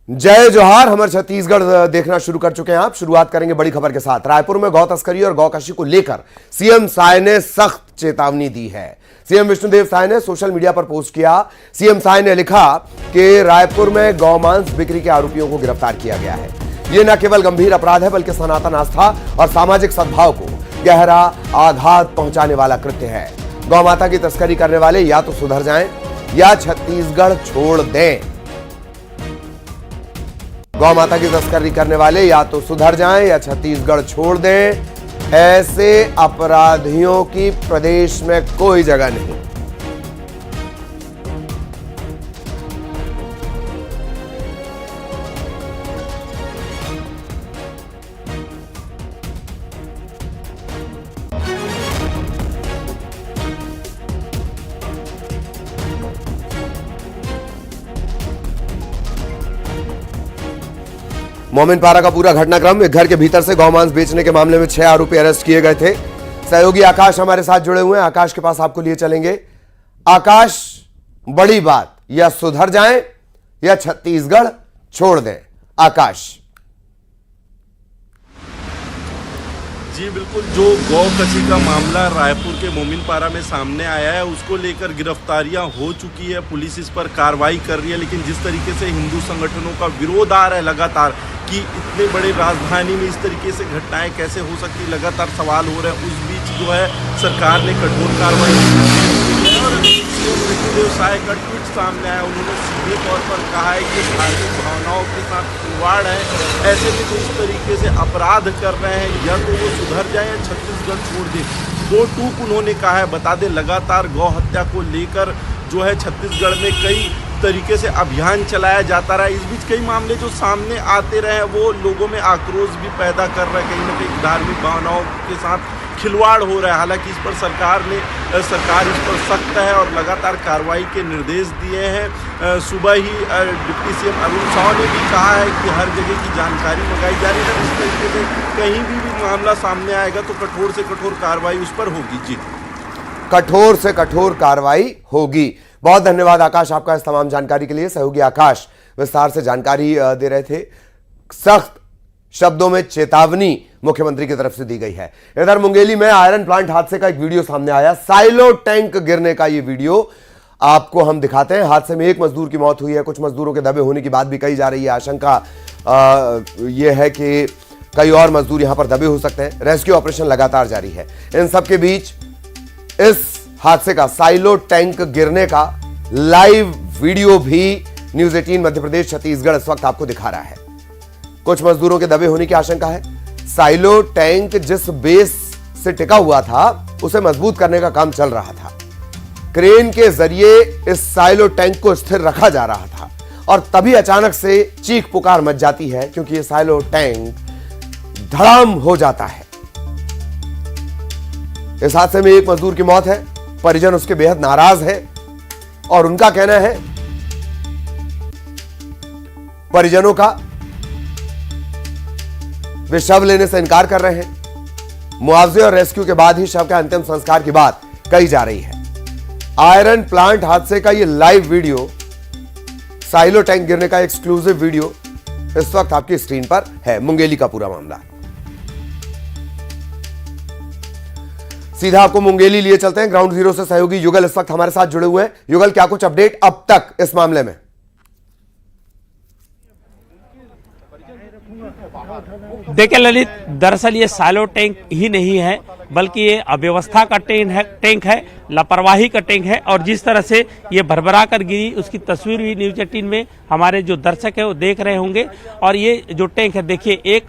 जय जोहार। हमारे छत्तीसगढ़ देखना शुरू कर चुके हैं आप। शुरुआत करेंगे बड़ी खबर के साथ। रायपुर में गौ तस्करी और गौकशी को लेकर सीएम साय ने सख्त चेतावनी दी है। सीएम विष्णुदेव साय ने सोशल मीडिया पर पोस्ट किया। सीएम साय ने लिखा कि रायपुर में गौमांस बिक्री के आरोपियों को गिरफ्तार किया गया है। यह न केवल गंभीर अपराध है बल्कि सनातन आस्था और सामाजिक सद्भाव को गहरा आघात पहुंचाने वाला कृत्य है। गौ माता की तस्करी करने वाले या तो सुधर जाएं या छत्तीसगढ़ छोड़ दें। गौ माता की तस्करी करने वाले या तो सुधर जाएं या छत्तीसगढ़ छोड़ दें। ऐसे अपराधियों की प्रदेश में कोई जगह नहीं। मोमिनपारा का पूरा घटनाक्रम। एक घर के भीतर से गौमांस बेचने के मामले में 6 आरोपी अरेस्ट किए गए थे। सहयोगी आकाश हमारे साथ जुड़े हुए हैं। आकाश के पास आपको लिए चलेंगे। आकाश, बड़ी बात, या सुधर जाएं या छत्तीसगढ़ छोड़ दें। आकाश जी बिल्कुल, जो गौकशी का मामला रायपुर के मोमिनपारा में सामने आया है उसको लेकर गिरफ्तारियां हो चुकी है। पुलिस इस पर कार्रवाई कर रही है, लेकिन जिस तरीके से हिंदू संगठनों का विरोध आ रहा है लगातार कि इतने बड़े राजधानी में इस तरीके से घटनाएं कैसे हो सकती, लगातार सवाल हो रहे हैं। उस बीच जो है सरकार ने कठोर कार्रवाई की और विष्णुदेव साय का ट्वीट सामने आया। उन्होंने सीधे तौर पर कहा है कि धार्मिक भावनाओं के साथ खिलवाड़ है। ऐसे में जो इस तरीके से अपराध कर रहे हैं या तो वो सुधर जाए या छत्तीसगढ़ छोड़ दे। 2 टूक उन्होंने कहा है। बता दें, लगातार गौ हत्या को लेकर जो है छत्तीसगढ़ में कई तरीके से अभियान चलाया जाता रहा। इस बीच कई मामले जो सामने आते रहे वो लोगों में आक्रोश भी पैदा कर रहे हैं। कहीं ना कहीं धार्मिक भावनाओं के साथ खिलवाड़ हो रहा है। हालांकि इस पर सरकार इस पर सख्त है और लगातार कार्रवाई के निर्देश दिए हैं। सुबह ही डिप्टी सीएम अरुण साव ने भी कहा है कि हर जगह की जानकारी मंगाई जा रही है। इस तरीके से कहीं भी मामला सामने आएगा तो कठोर से कठोर कार्रवाई उस पर होगी। जी, कठोर से कठोर कार्रवाई होगी। बहुत धन्यवाद आकाश आपका इस तमाम जानकारी के लिए। सहयोगी आकाश विस्तार से जानकारी दे रहे थे। सख्त शब्दों में चेतावनी मुख्यमंत्री की तरफ से दी गई है। इधर मुंगेली में आयरन प्लांट हादसे का एक वीडियो सामने आया। साइलो टैंक गिरने का यह वीडियो आपको हम दिखाते हैं। हादसे में 1 मजदूर की मौत हुई है। कुछ मजदूरों के दबे होने की बात भी कही जा रही है। आशंका यह है कि कई और मजदूर यहां पर दबे हो सकते हैं। रेस्क्यू ऑपरेशन लगातार जारी है। इन सबके बीच इस हादसे का, साइलो टैंक गिरने का लाइव वीडियो भी न्यूज़ 18 मध्य प्रदेश छत्तीसगढ़ इस वक्त आपको दिखा रहा है। कुछ मजदूरों के दबे होने की आशंका है। साइलो टैंक जिस बेस से टिका हुआ था उसे मजबूत करने का काम चल रहा था। क्रेन के जरिए इस साइलो टैंक को स्थिर रखा जा रहा था और तभी अचानक से चीख पुकार मच जाती है, क्योंकि यह साइलो टैंक धड़ाम हो जाता है। इस हादसे में 1 मजदूर की मौत है। परिजन उसके बेहद नाराज है और उनका कहना है, परिजनों का, वे शव लेने से इनकार कर रहे हैं। मुआवजे और रेस्क्यू के बाद ही शव के अंतिम संस्कार की बात कही जा रही है। आयरन प्लांट हादसे का यह लाइव वीडियो, साइलो टैंक गिरने का एक्सक्लूसिव वीडियो इस वक्त आपकी स्क्रीन पर है। मुंगेली का पूरा मामला। सीधा आपको मुंगेली लिए चलते हैं। ग्राउंड जीरो से सहयोगी युगल इस वक्त हमारे साथ जुड़े हुए हैं। युगल, क्या कुछ अपडेट अब तक इस मामले में? देखिए ललित, दरअसल ये साइलो टैंक ही नहीं है बल्कि ये अव्यवस्था का टैंक है, लापरवाही का टैंक है। और जिस तरह से ये भरभरा कर गिरी उसकी तस्वीर भी न्यूज़ 18 में हमारे जो दर्शक है वो देख रहे होंगे। और ये जो टैंक है, देखिए, एक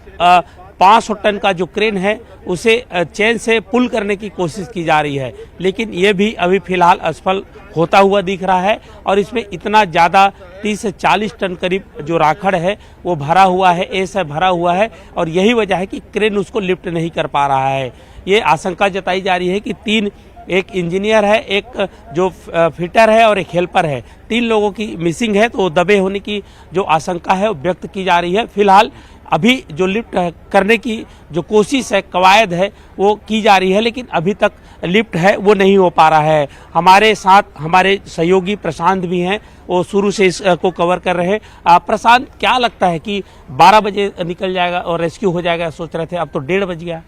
500 टन का जो क्रेन है उसे चैन से पुल करने की कोशिश की जा रही है, लेकिन ये भी अभी फिलहाल असफल होता हुआ दिख रहा है। और इसमें इतना ज़्यादा 30 से 40 टन करीब जो राखड़ है वो भरा हुआ है, ऐसा भरा हुआ है। और यही वजह है कि क्रेन उसको लिफ्ट नहीं कर पा रहा है। ये आशंका जताई जा रही है कि 3, एक इंजीनियर है, एक जो फिटर है और एक हेल्पर है, 3 लोगों की मिसिंग है। तो दबे होने की जो आशंका है वो व्यक्त की जा रही है। फिलहाल अभी जो लिफ्ट करने की जो कोशिश है, कवायद है, वो की जा रही है, लेकिन अभी तक लिफ्ट है वो नहीं हो पा रहा है। हमारे साथ हमारे सहयोगी प्रशांत भी हैं, वो शुरू से इसको कवर कर रहे हैं। प्रशांत, क्या लगता है कि 12 बजे निकल जाएगा और रेस्क्यू हो जाएगा, सोच रहे थे, अब तो 1:30 बज गया।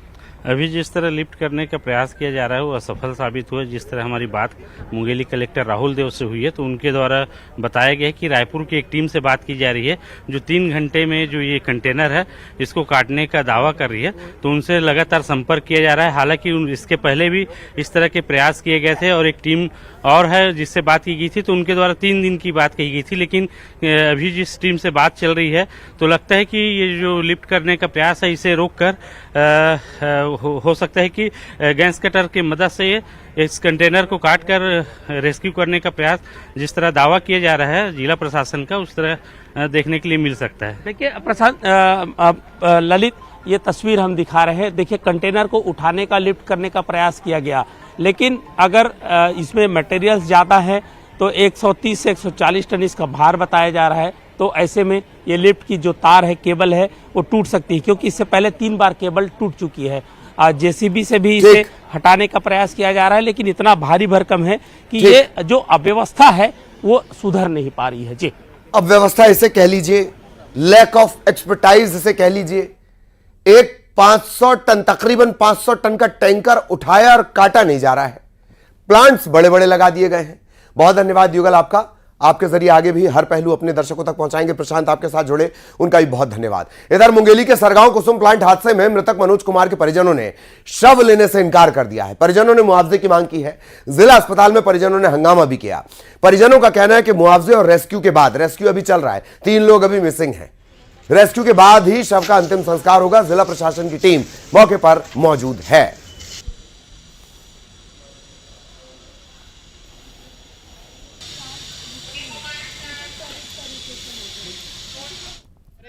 अभी जिस तरह लिफ्ट करने का प्रयास किया जा रहा है वो असफल साबित हुआ। जिस तरह हमारी बात मुंगेली कलेक्टर राहुल देव से हुई है तो उनके द्वारा बताया गया है कि रायपुर की एक टीम से बात की जा रही है जो 3 घंटे में जो ये कंटेनर है इसको काटने का दावा कर रही है, तो उनसे लगातार संपर्क किया जा रहा है। हालांकि इसके पहले भी इस तरह के प्रयास किए गए थे और एक टीम और है जिससे बात की गई थी, तो उनके द्वारा 3 दिन की बात कही गई थी। लेकिन अभी जिस टीम से बात चल रही है तो लगता है कि ये जो लिफ्ट करने का प्रयास है इसे रोककर हो सकता है कि गैस कटर की मदद से इस कंटेनर को काटकर रेस्क्यू करने का प्रयास, जिस तरह दावा किया जा रहा है जिला प्रशासन का, उस तरह देखने के लिए मिल सकता है। देखिए प्रशांत, ललित, ये तस्वीर हम दिखा रहे हैं। देखिए, कंटेनर को उठाने का, लिफ्ट करने का प्रयास किया गया, लेकिन अगर इसमें मटेरियल्स ज़्यादा है तो 130 से 140 टन इसका भार बताया जा रहा है। तो ऐसे में ये लिफ्ट की जो तार है, केबल है, वो टूट सकती है, क्योंकि इससे पहले 3 बार केबल टूट चुकी है। जेसीबी से भी इसे हटाने का प्रयास किया जा रहा है, लेकिन इतना भारी भरकम है कि ये जो अव्यवस्था है वो सुधर नहीं पा रही है। जी, अव्यवस्था इसे कह लीजिए, लैक ऑफ एक्सपर्टाइज इसे कह लीजिए। एक 500 टन, तकरीबन 500 टन का टैंकर उठाया और काटा नहीं जा रहा है। प्लांट्स बड़े बड़े लगा दिए गए हैं। बहुत धन्यवाद युगल आपका, आपके जरिए आगे भी हर पहलू अपने दर्शकों तक पहुंचाएंगे। प्रशांत आपके साथ जुड़े, उनका भी बहुत धन्यवाद। इधर मुंगेली के सरगांव कुसुम प्लांट हादसे में मृतक मनोज कुमार के परिजनों ने शव लेने से इनकार कर दिया है। परिजनों ने मुआवजे की मांग की है। जिला अस्पताल में परिजनों ने हंगामा भी किया। परिजनों का कहना है कि मुआवजे और रेस्क्यू के बाद, रेस्क्यू अभी चल रहा है, 3 लोग अभी मिसिंग हैं, रेस्क्यू के बाद ही शव का अंतिम संस्कार होगा। जिला प्रशासन की टीम मौके पर मौजूद है।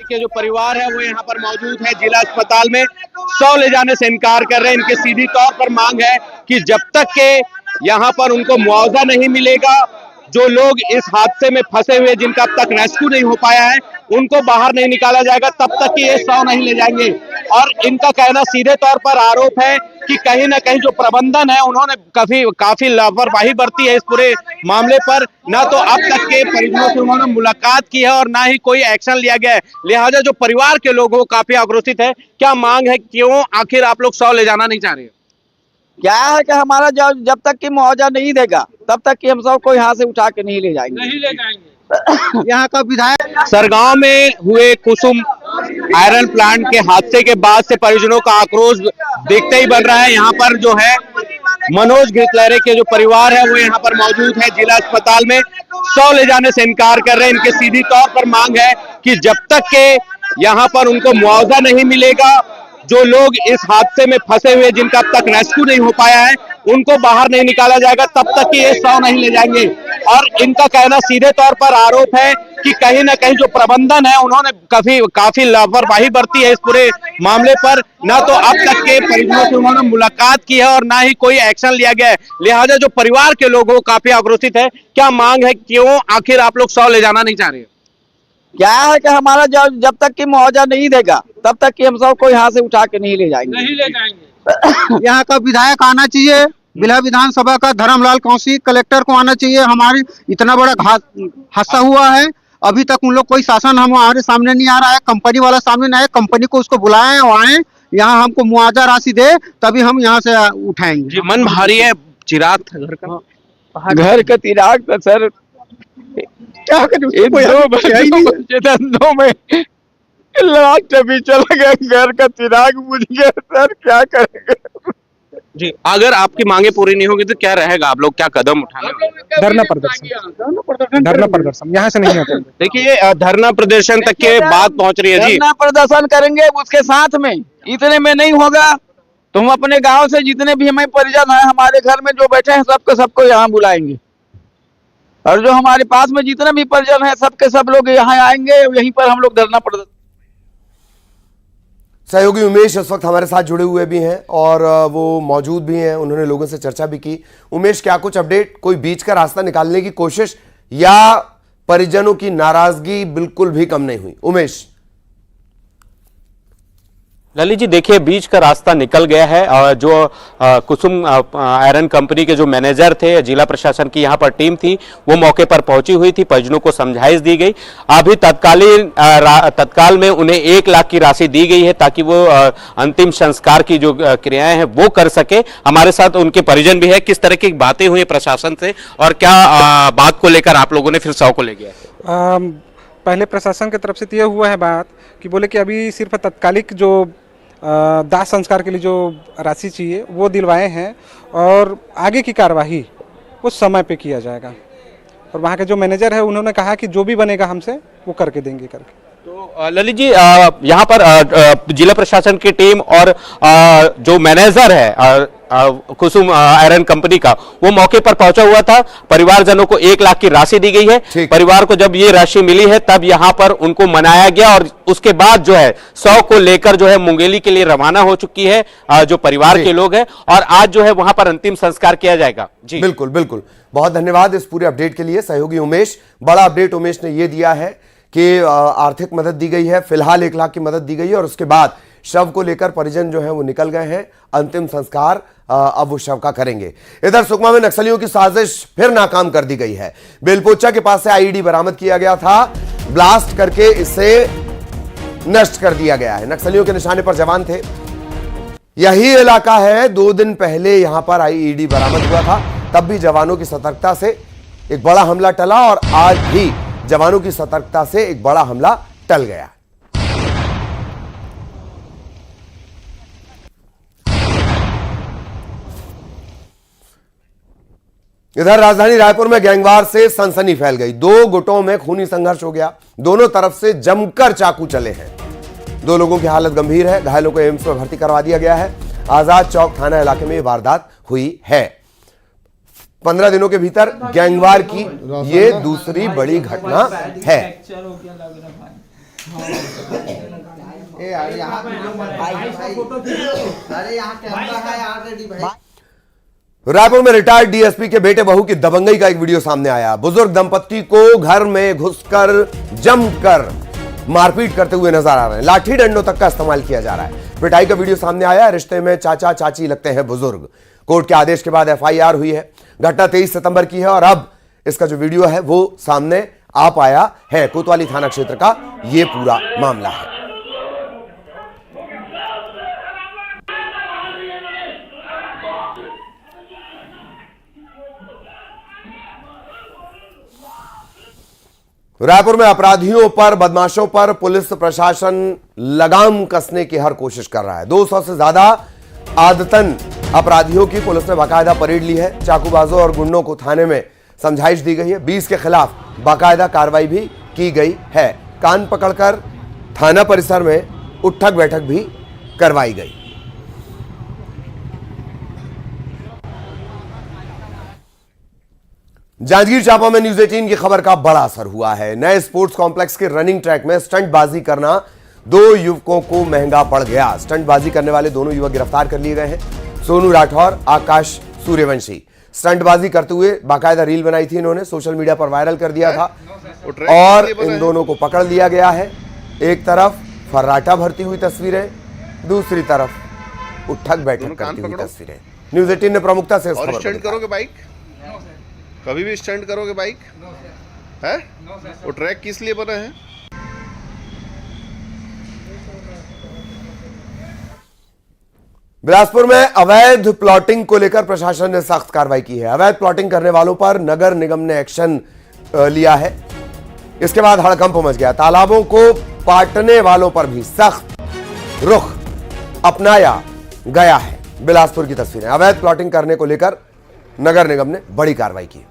के जो परिवार है वो यहाँ पर मौजूद है। जिला अस्पताल में शव ले जाने से इनकार कर रहे हैं। इनके सीधी तौर पर मांग है कि जब तक के यहाँ पर उनको मुआवजा नहीं मिलेगा, जो लोग इस हादसे में फंसे हुए जिनका अब तक रेस्क्यू नहीं हो पाया है, उनको बाहर नहीं निकाला जाएगा, तब तक कि ये शव नहीं ले जाएंगे। और इनका कहना सीधे तौर पर आरोप है कि कहीं ना कहीं जो प्रबंधन है उन्होंने काफी लापरवाही बरती है इस पूरे मामले पर। ना तो अब तक के परिजनों से उन्होंने मुलाकात की है और ना ही कोई एक्शन लिया गया है। लिहाजा जो परिवार के लोग वो काफी आक्रोशित है। क्या मांग है, क्यों आखिर आप लोग शव ले जाना नहीं चाह रहे? क्या है कि हमारा जब तक की मुआवजा नहीं देगा तब तक कि हम सब को यहाँ से उठा के नहीं ले जाएंगे। यहाँ का विधायक सरगांव में हुए कुसुम आयरन प्लांट के हादसे के बाद से परिजनों का आक्रोश देखते ही बन रहा है। यहाँ पर जो है मनोज घितलरे के जो परिवार है वो यहाँ पर मौजूद है। जिला अस्पताल में शव ले जाने से इनकार कर रहे हैं। इनके सीधी तौर पर मांग है कि जब तक के यहाँ पर उनको मुआवजा नहीं मिलेगा, जो लोग इस हादसे में फंसे हुए जिनका अब तक रेस्क्यू नहीं हो पाया है, उनको बाहर नहीं निकाला जाएगा, तब तक कि ये शव नहीं ले जाएंगे। और इनका कहना सीधे तौर पर आरोप है कि कहीं ना कहीं जो प्रबंधन है उन्होंने काफी लापरवाही बरती है इस पूरे मामले पर। ना तो अब तक के परिजनों से उन्होंने मुलाकात की है और ना ही कोई एक्शन लिया गया है। लिहाजा जो परिवार के लोग वो काफी आक्रोशित है। क्या मांग है, क्यों आखिर आप लोग शव ले जाना नहीं चाह रहे? क्या है कि हमारा जब तक की मुआवजा नहीं देगा तब तक कि हम सब को यहाँ से उठा के नहीं ले जाएंगे। यहाँ का विधायक आना चाहिए, जिला विधानसभा का धर्मलाल कौशिक, कलेक्टर को आना चाहिए। हमारी इतना बड़ा हादसा हुआ है, अभी तक उन लोग कोई शासन हमारे सामने नहीं आ रहा है। कंपनी वाला सामने नहीं आया, कंपनी को उसको बुलाएं और आए यहाँ हमको मुआवजा राशि दे, तभी हम यहाँ से उठाएंगे। जी, मन भारी है। चिराग था घर का चिराग तो सर क्या करूं, दो में लास्ट अभी चला गया, घर का चिराग बुझ गया सर, क्या करेंगे? जी, अगर आपकी मांगे पूरी नहीं होगी तो क्या रहेगा? आप लोग क्या कदम उठाने? धरना प्रदर्शन यहाँ से नहीं होता। देखिए, धरना प्रदर्शन तक के बात पहुंच रही है। जी, धरना प्रदर्शन करेंगे उसके साथ में, इतने में नहीं होगा तो हम अपने गांव से जितने भी हमें परिजन है, हमारे घर में जो बैठे हैं सबको यहाँ बुलाएंगे, और जो हमारे पास में जितने भी परिजन है सबके सब लोग यहाँ आएंगे। यहीं पर हम लोग धरना प्रदर्शन। सहयोगी उमेश इस वक्त हमारे साथ जुड़े हुए भी हैं और वो मौजूद भी हैं, उन्होंने लोगों से चर्चा भी की। उमेश, क्या कुछ अपडेट, कोई बीच का रास्ता निकालने की कोशिश या परिजनों की नाराजगी बिल्कुल भी कम नहीं हुई? उमेश। ललित जी देखिए बीच का रास्ता निकल गया है और जो कुसुम आयरन कंपनी के जो मैनेजर थे, जिला प्रशासन की यहाँ पर टीम थी, वो मौके पर पहुंची हुई थी, परिजनों को समझाइश दी गई। अभी तत्काल में उन्हें 1 लाख की राशि दी गई है ताकि वो अंतिम संस्कार की जो क्रियाएं हैं वो कर सके। हमारे साथ उनके परिजन भी है। किस तरह की बातें हुई प्रशासन से और क्या बात को लेकर आप लोगों ने फिर शव को ले गया? पहले प्रशासन की तरफ से यह हुआ है बात कि बोले कि अभी सिर्फ तत्कालिक जो दाह संस्कार के लिए जो राशि चाहिए वो दिलवाए हैं और आगे की कार्यवाही उस समय पे किया जाएगा। और वहाँ के जो मैनेजर है उन्होंने कहा कि जो भी बनेगा हमसे वो करके देंगे करके। तो ललित जी यहाँ पर जिला प्रशासन की टीम और जो मैनेजर है कुसुम आयरन कंपनी का, वो मौके पर पहुंचा हुआ था। परिवारजनों को 1 लाख की राशि दी गई है। परिवार को जब ये राशि मिली है तब यहाँ पर उनको मनाया गया और उसके बाद जो है 100 को लेकर जो है मुंगेली के लिए रवाना हो चुकी है जो परिवार के लोग हैं और आज जो है वहां पर अंतिम संस्कार किया जाएगा। जी बिल्कुल बिल्कुल, बहुत धन्यवाद इस पूरे अपडेट के लिए सहयोगी उमेश। बड़ा अपडेट उमेश ने यह दिया है कि आर्थिक मदद दी गई है, फिलहाल 1 लाख की मदद दी गई है और उसके बाद शव को लेकर परिजन जो है वो निकल गए हैं। अंतिम संस्कार अब वो शव का करेंगे। इधर सुकमा में नक्सलियों की साजिश फिर नाकाम कर दी गई है। बेलपोचा के पास से आईईडी बरामद किया गया था, ब्लास्ट करके इसे नष्ट कर दिया गया है। नक्सलियों के निशाने पर जवान थे। यही इलाका है 2 दिन पहले यहां पर आईईडी बरामद हुआ था, तब भी जवानों की सतर्कता से एक बड़ा हमला टला और आज भी जवानों की सतर्कता से एक बड़ा हमला टल गया। इधर राजधानी रायपुर में गैंगवार से सनसनी फैल गई। 2 गुटों में खूनी संघर्ष हो गया। दोनों तरफ से जमकर चाकू चले हैं। 2 लोगों की हालत गंभीर है। घायलों को एम्स में भर्ती करवा दिया गया है। आजाद चौक थाना इलाके में यह वारदात हुई है। 15 दिनों के भीतर गैंगवार की ये दूसरी बड़ी घटना है। रायपुर में रिटायर्ड डीएसपी के बेटे बहू की दबंगई का एक वीडियो सामने आया। बुजुर्ग दंपत्ति को घर में घुसकर जमकर मारपीट करते हुए नजर आ रहे हैं। लाठी डंडों तक का इस्तेमाल किया जा रहा है। पिटाई का वीडियो सामने आया। रिश्ते में चाचा चाची लगते हैं बुजुर्ग। कोर्ट के आदेश के बाद एफआईआर हुई है। घटना 23 सितंबर की है और अब इसका जो वीडियो है वो सामने आ पाया है। कोतवाली थाना क्षेत्र का यह पूरा मामला है। रायपुर में अपराधियों पर, बदमाशों पर पुलिस प्रशासन लगाम कसने की हर कोशिश कर रहा है। 200 से ज्यादा आदतन अपराधियों की पुलिस ने बाकायदा परेड ली है। चाकूबाजों और गुंडों को थाने में समझाइश दी गई है। 20 के खिलाफ बाकायदा कार्रवाई भी की गई है। कान पकड़कर थाना परिसर में उठक बैठक भी करवाई गई। जांजगीर चांपा में न्यूज 18 की खबर का बड़ा असर हुआ है। नए स्पोर्ट्स कॉम्प्लेक्स के रनिंग ट्रैक में स्टंटबाजी करना 2 युवकों को महंगा पड़ गया। स्टंटबाजी करने वाले दोनों युवक गिरफ्तार कर लिए गए हैं। सोनू राठौर, आकाश सूर्यवंशी। स्टंटबाजी करते हुए बाकायदा रील बनाई थी इन्होंने, सोशल मीडिया पर वायरल कर दिया था और इन दोनों को पकड़ लिया गया है। एक तरफ फर्राटा भरती हुई तस्वीरें, दूसरी तरफ उठक बैठक करती हुई तस्वीरें। न्यूज 18 ने प्रमुखता से स्टंट करोगे बाइक? कभी भी स्टंट करोगे बाइक? है? वो ट्रैक किस लिए बना है? बिलासपुर में अवैध प्लॉटिंग को लेकर प्रशासन ने सख्त कार्रवाई की है। अवैध प्लॉटिंग करने वालों पर नगर निगम ने एक्शन लिया है। इसके बाद हड़कंप मच गया। तालाबों को पाटने वालों पर भी सख्त रुख अपनाया गया है। बिलासपुर की तस्वीरें। अवैध प्लॉटिंग करने को लेकर नगर निगम ने बड़ी कार्रवाई की।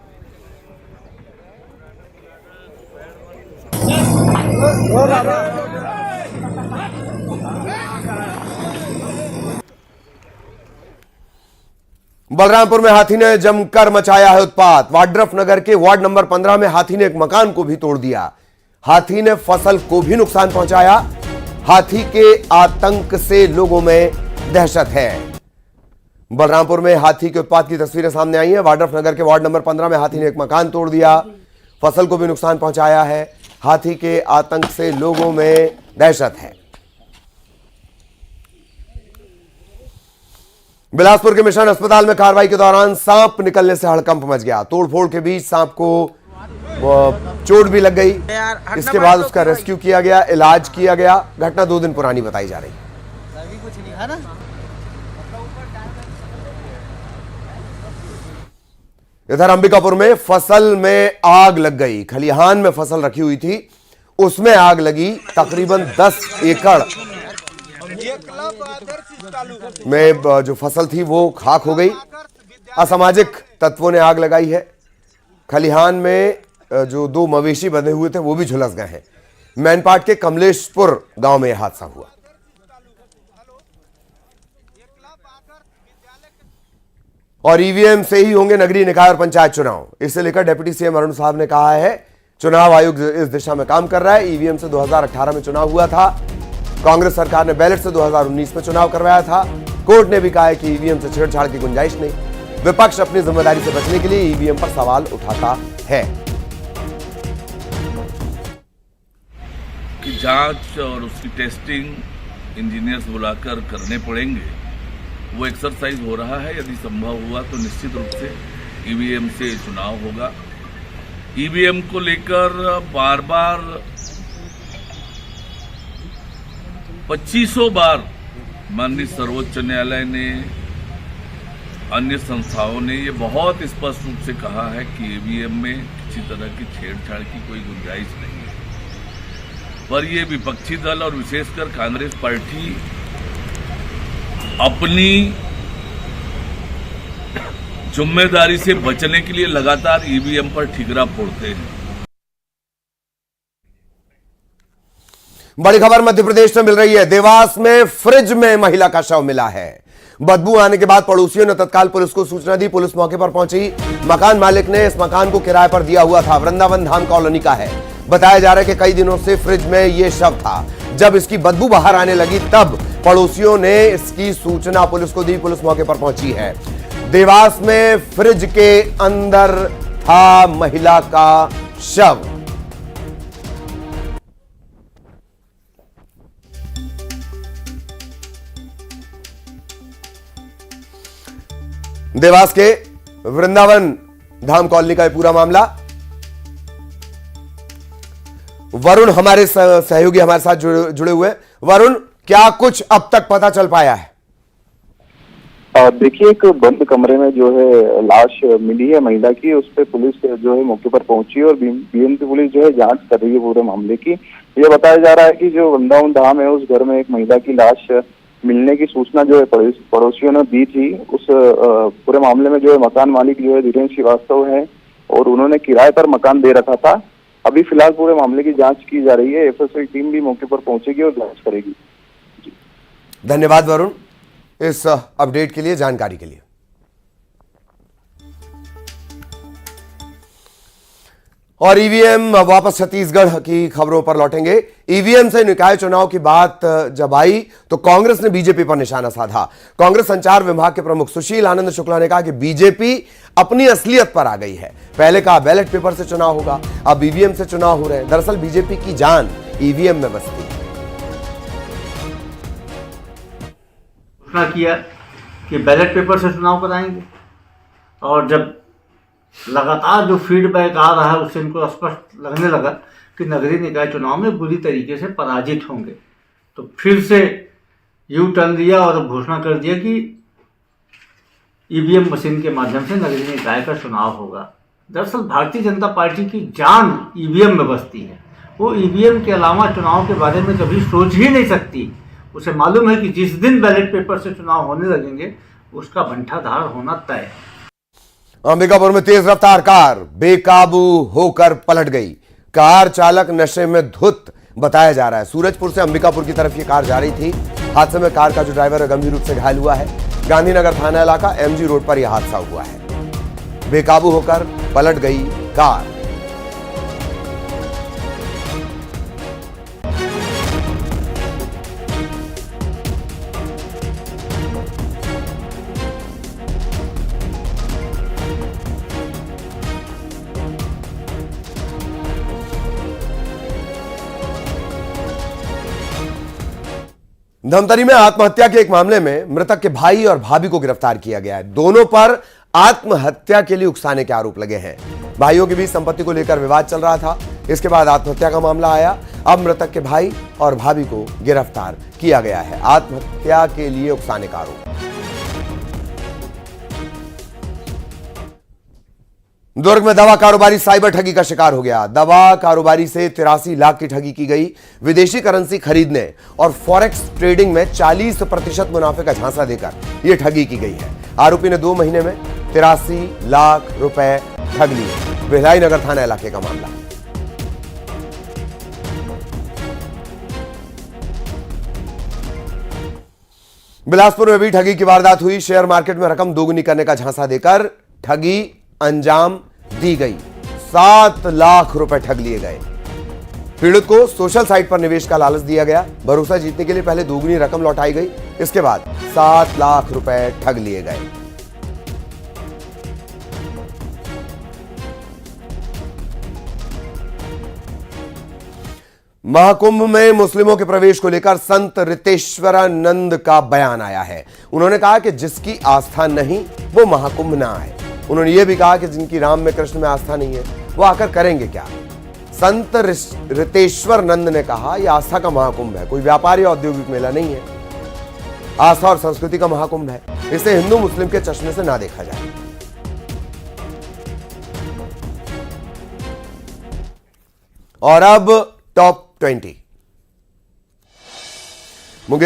बलरामपुर में हाथी ने जमकर मचाया है उत्पात। वाड्रफ नगर के वार्ड नंबर 15 में हाथी ने एक मकान को भी तोड़ दिया। हाथी ने फसल को भी नुकसान पहुंचाया। हाथी के आतंक से लोगों में दहशत है। बलरामपुर में हाथी के उत्पात की तस्वीरें सामने आई हैं। वाड्रफ नगर के वार्ड नंबर 15 में हाथी ने एक मकान तोड़ दिया, फसल को भी नुकसान पहुंचाया है। हाथी के आतंक से लोगों में दहशत है। बिलासपुर के मिशन अस्पताल में कार्रवाई के दौरान सांप निकलने से हड़कंप मच गया। तोड़फोड़ के बीच सांप को चोट भी लग गई। इसके बाद उसका रेस्क्यू किया गया, इलाज किया गया। घटना 2 दिन पुरानी बताई जा रही है। इधर अंबिकापुर में फसल में आग लग गई। खलिहान में फसल रखी हुई थी, उसमें आग लगी। तकरीबन 10 एकड़ में जो फसल थी वो खाक हो गई। असामाजिक तत्वों ने आग लगाई है। खलिहान में जो 2 मवेशी बंधे हुए थे वो भी झुलस गए हैं। मैनपाट के कमलेशपुर गांव में यह हादसा हुआ। और ईवीएम से ही होंगे नगरीय निकाय और पंचायत चुनाव। इसे लेकर डिप्टी सीएम अरुण साहब ने कहा है चुनाव आयोग इस दिशा में काम कर रहा है। ईवीएम से 2018 में चुनाव हुआ था। कांग्रेस सरकार ने बैलेट से 2019 में चुनाव करवाया था। कोर्ट ने भी कहा है कि ईवीएम से छेड़छाड़ की गुंजाइश नहीं। विपक्ष अपनी जिम्मेदारी से बचने के लिए ईवीएम पर सवाल उठाता है। कि जांच और उसकी टेस्टिंग इंजीनियर्स बुलाकर करने पड़ेंगे, वो एक्सरसाइज हो रहा है। यदि संभव हुआ तो निश्चित रूप से ईवीएम से चुनाव होगा। ईवीएम को लेकर बार बार 2500 बार माननीय सर्वोच्च न्यायालय ने, अन्य संस्थाओं ने ये बहुत स्पष्ट रूप से कहा है कि ईवीएम में किसी तरह की छेड़छाड़ की कोई गुंजाइश नहीं है। पर ये विपक्षी दल और विशेषकर कांग्रेस पार्टी अपनी जिम्मेदारी से बचने के लिए लगातार ईवीएम पर ठिकरा फोड़ते हैं। बड़ी खबर मध्य प्रदेश से मिल रही है। देवास में फ्रिज में महिला का शव मिला है। बदबू आने के बाद पड़ोसियों ने तत्काल पुलिस को सूचना दी। पुलिस मौके पर पहुंची। मकान मालिक ने इस मकान को किराए पर दिया हुआ था। वृंदावन धाम कॉलोनी का है। बताया जा रहा है कि कई दिनों से फ्रिज में यह शव था। जब इसकी बदबू बाहर आने लगी तब पड़ोसियों ने इसकी सूचना पुलिस को दी। पुलिस मौके पर पहुंची है। देवास में फ्रिज के अंदर था महिला का शव। देवास के वृंदावन धाम कॉलोनी का पूरा मामला। वरुण हमारे सहयोगी हमारे साथ जुड़े हुए। वरुण, क्या कुछ अब तक पता चल पाया है? देखिए, एक बंद कमरे में जो है लाश मिली है महिला की। उस पर पुलिस जो है मौके पर पहुंची और बीएमपी पुलिस जो है जांच कर रही है पूरे मामले की। ये बताया जा रहा है कि जो वृंदावन धाम है उस घर में एक महिला की लाश मिलने की सूचना जो है पड़ोसियों ने दी थी। उस पूरे मामले में जो है मकान मालिक जो है धीरेन्द्र श्रीवास्तव है और उन्होंने किराए पर मकान दे रखा था। अभी फिलहाल पूरे मामले की जांच की जा रही है। एफएसएल टीम भी मौके पर पहुंचेगी और जांच करेगी। धन्यवाद वरुण इस अपडेट के लिए, जानकारी के लिए। और ईवीएम वापस छत्तीसगढ़ की खबरों पर लौटेंगे। ईवीएम से निकाय चुनाव की बात जब आई तो कांग्रेस ने बीजेपी पर निशाना साधा। कांग्रेस संचार विभाग के प्रमुख सुशील आनंद शुक्ला ने कहा कि बीजेपी अपनी असलियत पर आ गई है। पहले कहा बैलेट पेपर से चुनाव होगा, अब ईवीएम से चुनाव हो रहे हैं। दरअसल बीजेपी की जान ईवीएम में बसती है। घोषणा किया कि बैलेट पेपर से चुनाव कराएंगे और जब लगातार जो फीडबैक आ रहा है उससे इनको स्पष्ट लगने लगा कि नगरीय निकाय चुनाव में बुरी तरीके से पराजित होंगे, तो फिर से यू टर्न दिया और घोषणा कर दिया कि ईवीएम मशीन के माध्यम से नगरीय निकाय का चुनाव होगा। दरअसल भारतीय जनता पार्टी की जान ईवीएम में बसती है। वो ईवीएम के अलावा चुनाव के बारे में कभी सोच ही नहीं सकती। उसे मालूम है कि जिस दिन बैलेट पेपर से चुनाव होने लगेंगे उसका बंटाधार होना तय है। अंबिकापुर में तेज रफ्तार कार बेकाबू होकर पलट गई। कार चालक नशे में धुत बताया जा रहा है। सूरजपुर से अंबिकापुर की तरफ ये कार जा रही थी। हादसे में कार का जो ड्राइवर है गंभीर रूप से घायल हुआ है। गांधीनगर थाना इलाका एमजी रोड पर यह हादसा हुआ है। बेकाबू होकर पलट गई कार। धमतरी में आत्महत्या के एक मामले में मृतक के भाई और भाभी को गिरफ्तार किया गया है। दोनों पर आत्महत्या के लिए उकसाने के आरोप लगे हैं। भाइयों के बीच संपत्ति को लेकर विवाद चल रहा था। इसके बाद आत्महत्या का मामला आया। अब मृतक के भाई और भाभी को गिरफ्तार किया गया है। आत्महत्या के लिए उकसाने का आरोप। दुर्ग में दवा कारोबारी साइबर ठगी का शिकार हो गया। दवा कारोबारी से 83 लाख की ठगी की गई। विदेशी करेंसी खरीदने और फॉरेक्स ट्रेडिंग में 40% मुनाफे का झांसा देकर यह ठगी की गई है। आरोपी ने 2 महीने में 83 लाख रुपए ठग लिए। भिलाई नगर थाना इलाके का मामला। बिलासपुर में भी ठगी की वारदात हुई। शेयर मार्केट में रकम दोगुनी करने का झांसा देकर ठगी अंजाम दी गई। 7 लाख रुपए ठग लिए गए। पीड़ित को सोशल साइट पर निवेश का लालच दिया गया। भरोसा जीतने के लिए पहले दोगुनी रकम लौटाई गई। इसके बाद 7 लाख रुपए ठग लिए गए। महाकुंभ में मुस्लिमों के प्रवेश को लेकर संत रितेश्वरानंद का बयान आया है। उन्होंने कहा कि जिसकी आस्था नहीं वो महाकुंभ ना आए। उन्होंने ये भी कहा कि जिनकी राम में कृष्ण में आस्था नहीं है वो आकर करेंगे क्या। संत रितेश्वरानंद ने कहा यह आस्था का महाकुंभ है, कोई व्यापार या औद्योगिक मेला नहीं है। आस्था और संस्कृति का महाकुंभ है। इसे हिंदू मुस्लिम के चश्मे से ना देखा जाए। और अब टॉप 20 मुंगेली